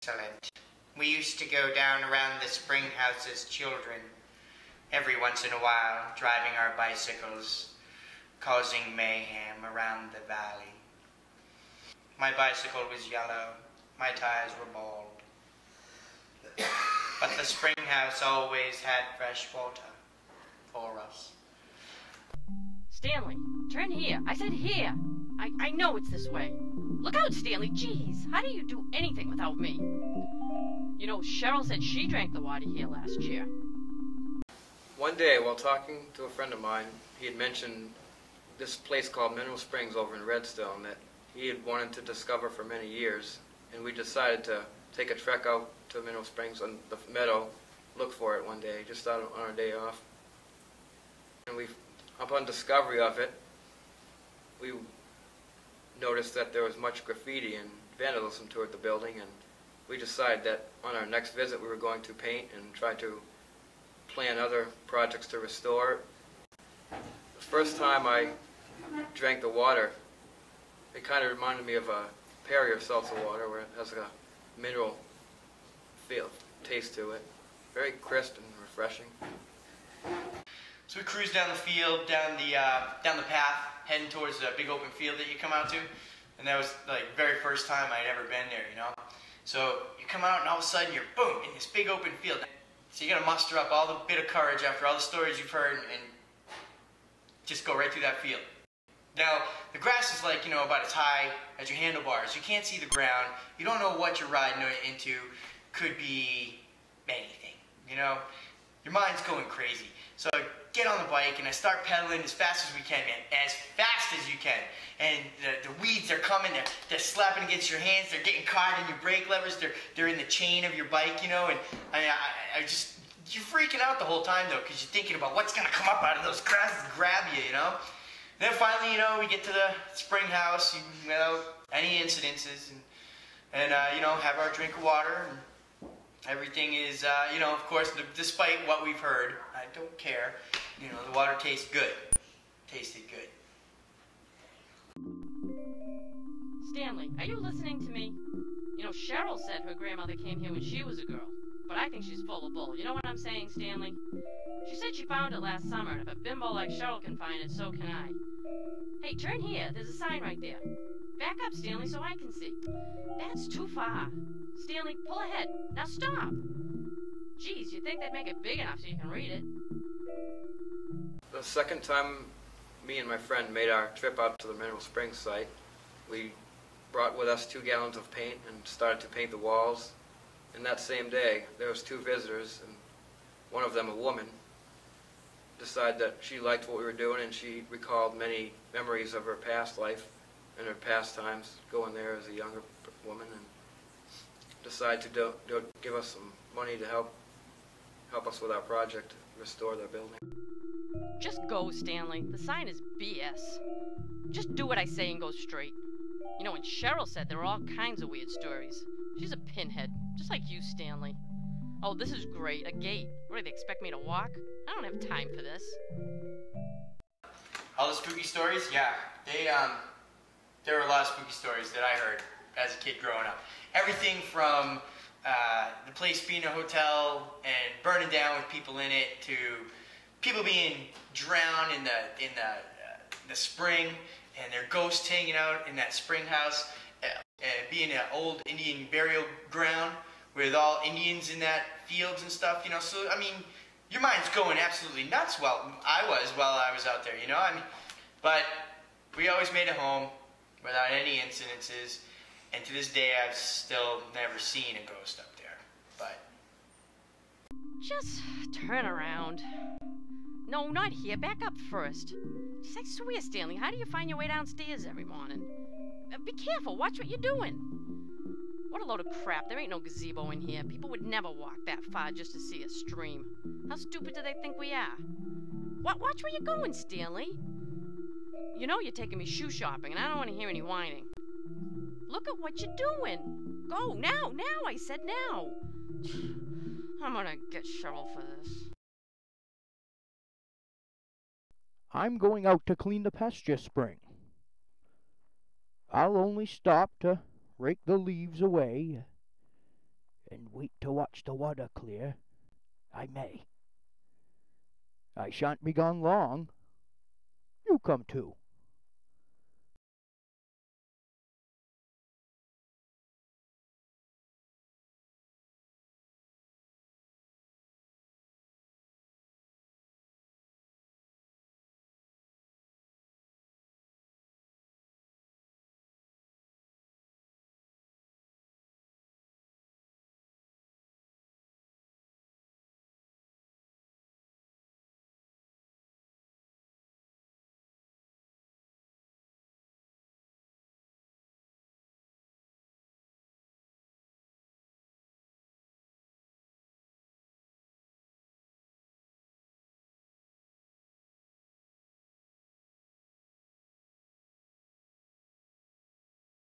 Excellent. We used to go down around the spring house as children, every once in a while, driving our bicycles, causing mayhem around the valley. My bicycle was yellow, my tires were bald. But the spring house always had fresh water for us. Stanley, turn here. I said here. I know it's this way. Look out, Stanley. Jeez, how do you do anything without me? You know, Cheryl said she drank the water here last year. One day, while talking to a friend of mine, he had mentioned this place called Mineral Springs over in Redstone that he had wanted to discover for many years, and we decided to take a trek out to Mineral Springs on the meadow, look for it one day, just out on our day off. And upon discovery of it, we noticed that there was much graffiti and vandalism toward the building, and we decided that on our next visit we were going to paint and try to plan other projects to restore it. The first time I drank the water, it kind of reminded me of a Perrier seltzer water, where it has a mineral taste to it. Very crisp and refreshing. So we cruised down the field, down the path, heading towards the big open field that you come out to. And that was like the very first time I'd ever been there, you know. So you come out and all of a sudden you're boom in this big open field. So you gotta muster up all the bit of courage after all the stories you've heard and just go right through that field. Now, the grass is like, you know, about as high as your handlebars. You can't see the ground. You don't know what you're riding into. Could be anything, you know. Your mind's going crazy. So I get on the bike and I start pedaling as fast as we can, man. As fast as you can. And the weeds are coming. They're slapping against your hands. They're getting caught in your brake levers. They're in the chain of your bike, you know. And I just, you're freaking out the whole time, though, because you're thinking about what's going to come up out of those grasses and grab you, you know. Then finally, you know, we get to the spring house without any incidences and you know, have our drink of water. And everything is, you know, of course, despite what we've heard, I don't care. You know, the water tastes good. Tasted good. Stanley, are you listening to me? You know, Cheryl said her grandmother came here when she was a girl, but I think she's full of bull. You know what I'm saying, Stanley? She said she found it last summer, and if a bimbo like Cheryl can find it, so can I. Hey, turn here. There's a sign right there. Back up, Stanley, so I can see. That's too far. Stanley, pull ahead. Now stop. Geez, you'd think they'd make it big enough so you can read it. The second time me and my friend made our trip out to the Mineral Springs site, we brought with us 2 gallons of paint and started to paint the walls. And that same day, there was 2 visitors, and one of them, a woman, decided that she liked what we were doing, and she recalled many memories of her past life and her past times going there as a younger woman, and decided to give us some money to help us with our project to restore the building. Just go, Stanley. The sign is BS. Just do what I say and go straight. You know, and Cheryl said there were all kinds of weird stories. She's a pinhead, just like you, Stanley. Oh, this is great. A gate. What, do they expect me to walk? I don't have time for this. All the spooky stories? Yeah. There were a lot of spooky stories that I heard as a kid growing up. Everything from the place being a hotel and burning down with people in it to people being drowned in the spring and their ghosts hanging out in that spring house, being an old Indian burial ground with all Indians in that fields and stuff, you know. So, I mean, your mind's going absolutely nuts while I was out there, you know. I mean, but we always made it home without any incidences, and to this day I've still never seen a ghost up there. But just turn around. No, not here. Back up first. Just, I swear, Stanley, how do you find your way downstairs every morning? Be careful. Watch what you're doing. What a load of crap. There ain't no gazebo in here. People would never walk that far just to see a stream. How stupid do they think we are? Watch where you're going, Stanley. You know you're taking me shoe shopping, and I don't want to hear any whining. Look at what you're doing. Go, now, I said now. I'm gonna get Cheryl for this. I'm going out to clean the pasture spring. I'll only stop to rake the leaves away. wait to watch the water clear, I may. I shan't be gone long. You come too.